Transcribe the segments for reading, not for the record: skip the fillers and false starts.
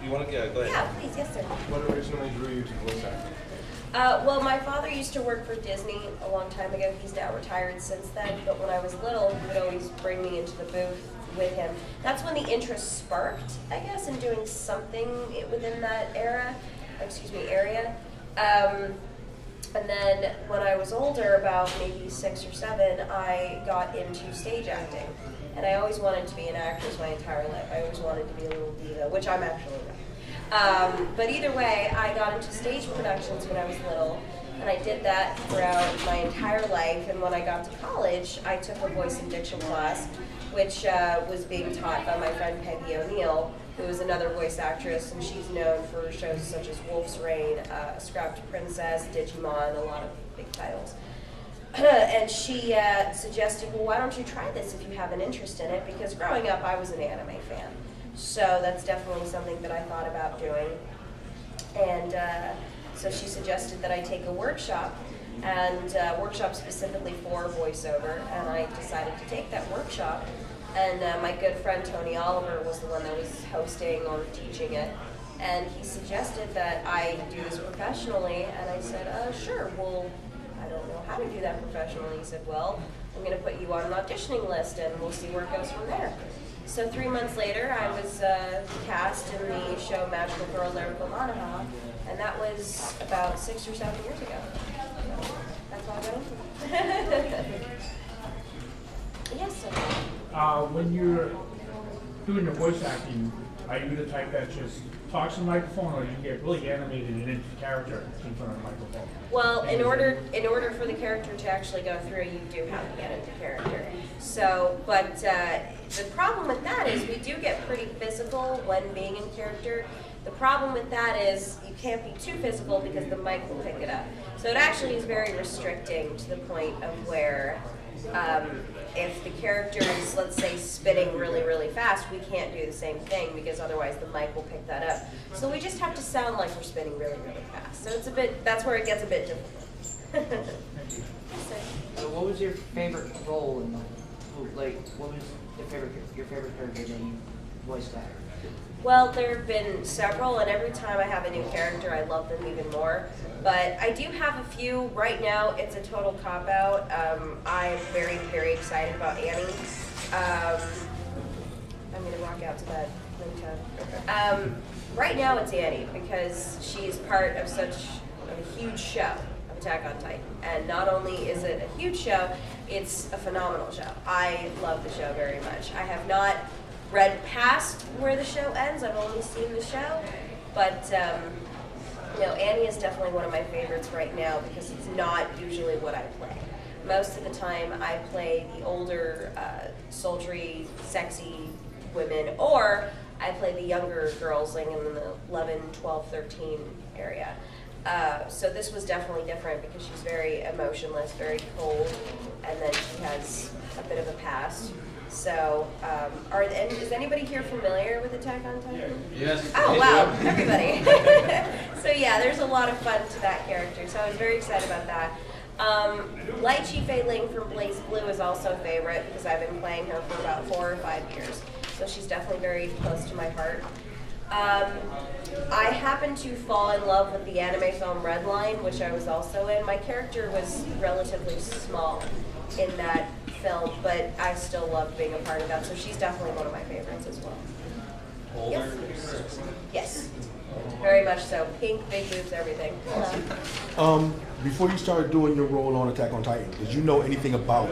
You want to go ahead? Yeah, please, yes, sir. What originally drew you to voice acting? Well, my father used to work for Disney a long time ago. He's now retired since then, but when I was little, he would always bring me into the booth with him. That's when the interest sparked, I guess, in doing something within that area. And then when I was older, about maybe 6 or 7, I got into stage acting. And I always wanted to be an actress my entire life. I always wanted to be a little diva, which I'm actually not. But either way, I got into stage productions when I was little, and I did that throughout my entire life. And when I got to college, I took a voice and diction class, which was being taught by my friend Peggy O'Neill, who is another voice actress, and she's known for shows such as Wolf's Rain, Scrapped Princess, Digimon, a lot of big titles. And she suggested, well, why don't you try this if you have an interest in it? Because growing up, I was an anime fan. So that's definitely something that I thought about doing. And so she suggested that I take a workshop, and workshop specifically for voiceover, and I decided to take that workshop. And my good friend Tony Oliver was the one that was hosting or teaching it, and he suggested that I do this professionally, and I said, sure, well, I don't know how to do that professionally. He said, well, I'm going to put you on an auditioning list, and we'll see where it goes from there. So 3 months later, I was cast in the show Magical Girl Lyrical Monoha, and that was about 6 or 7 years ago. So that's how I got into it. Yes, sir. When you're doing the voice acting, are you the type that just talks in the microphone, or you get really animated and into the character in front of the microphone? Well, in order for the character to actually go through, you do have to get into character. So, but the problem with that is we do get pretty physical when being in character. The problem with that is you can't be too physical because the mic will pick it up. So it actually is very restricting to the point of where if the character is, let's say, spinning really, really fast, we can't do the same thing because otherwise the mic will pick that up. So we just have to sound like we're spinning really, really fast. So it's a bit, that's where it gets a bit difficult. What was your favorite role in what was your favorite character that you voiced at? Well, there have been several, and every time I have a new character, I love them even more. But I do have a few. Right now, it's a total cop-out. I'm very, very excited about Annie. I'm going to walk out to that later. Right now, it's Annie, because she's part of such a huge show of Attack on Titan. And not only is it a huge show, it's a phenomenal show. I love the show very much. I have not read past where the show ends. I've only seen the show, but Annie is definitely one of my favorites right now because it's not usually what I play. Most of the time, I play the older, sultry, sexy women, or I play the younger girls, like in the 11, 12, 13 area. So this was definitely different because she's very emotionless, very cold, and then she has a bit of a past. So, is anybody here familiar with Attack on Titan? Yes. Oh, wow, everybody. So yeah, there's a lot of fun to that character, so I was very excited about that. Light Chi Fei Ling from Blaze Blue is also a favorite because I've been playing her for about 4 or 5 years, so she's definitely very close to my heart. I happened to fall in love with the anime film Redline, which I was also in. My character was relatively small in that film, but I still loved being a part of that, so she's definitely one of my favorites as well. Older? Yes, very much so. Pink, big boobs, everything. Before you started doing your role on Attack on Titan, did you know anything about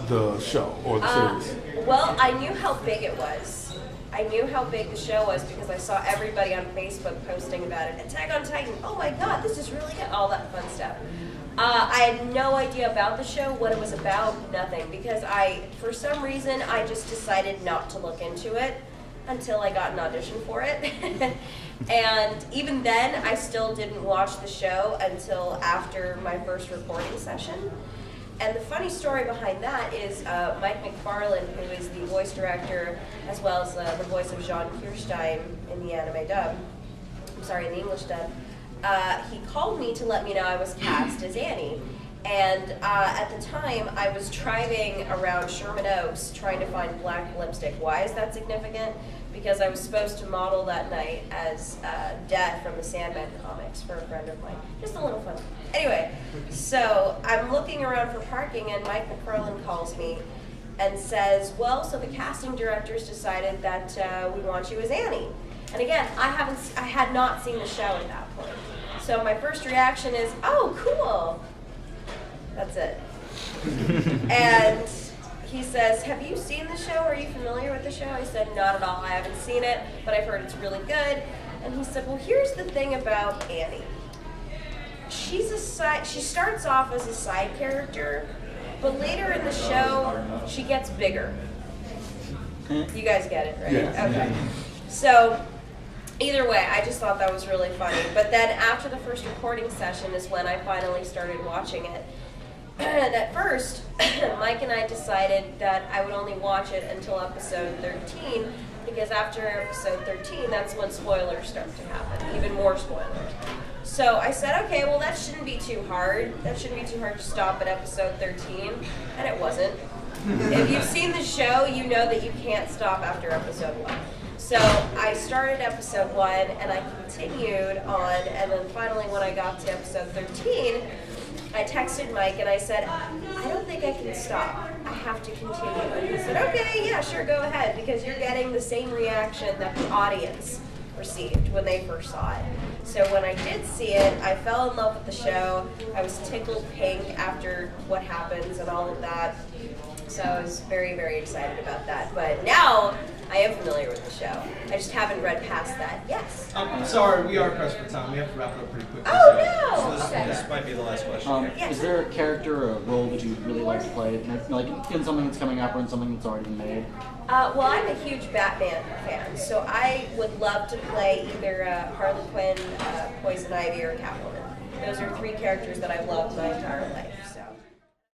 the show or the series? Well, I knew how big it was. I knew how big the show was because I saw everybody on Facebook posting about it. Attack on Titan, oh my god, this is really good, all that fun stuff. I had no idea about the show, what it was about, nothing, because for some reason, I just decided not to look into it until I got an audition for it. And even then, I still didn't watch the show until after my first recording session. And the funny story behind that is Mike McFarlane, who is the voice director, as well as the voice of Jean Kirstein in the anime dub, in the English dub, he called me to let me know I was cast as Annie. And at the time, I was driving around Sherman Oaks trying to find black lipstick. Why is that significant? because I was supposed to model that night as Death from the Sandman comics for a friend of mine. Just a little fun. Anyway, so I'm looking around for parking, and Mike McFarlane calls me and says, well, so the casting directors decided that we want you as Annie. And again, I had not seen the show at that point. So my first reaction is, oh, cool. That's it. And he says, have you seen the show? Are you familiar with the show? I said, not at all. I haven't seen it, but I've heard it's really good. And he said, well, here's the thing about Annie. She starts off as a side character, but later in the show, she gets bigger. You guys get it, right? Yes. Okay. So, either way, I just thought that was really funny. But then after the first recording session is when I finally started watching it. And at first, Mike and I decided that I would only watch it until episode 13, because after episode 13, that's when spoilers start to happen, even more spoilers. So I said, okay, well, that shouldn't be too hard. That shouldn't be too hard to stop at episode 13, and it wasn't. If you've seen the show, you know that you can't stop after episode 1. So I started episode 1, and I continued on, and then finally when I got to episode 13, I texted Mike and I said, I don't think I can stop. I have to continue. And he said, okay, yeah, sure, go ahead, because you're getting the same reaction that the audience received when they first saw it. So when I did see it, I fell in love with the show. I was tickled pink after what happens and all of that. So I was very, very excited about that. But now I am familiar with the show. I just haven't read past that. Yes. I'm sorry, we are pressed for time. We have to wrap it up pretty quickly. Oh, so no! this, Okay. this might be the last question. Yes. Is there a character or a role that you really like to play, like in something that's coming up or in something that's already been made? Well, I'm a huge Batman fan, so I would love to play either Harley Quinn, Poison Ivy, or Catwoman. Those are 3 characters that I've loved my entire life. So.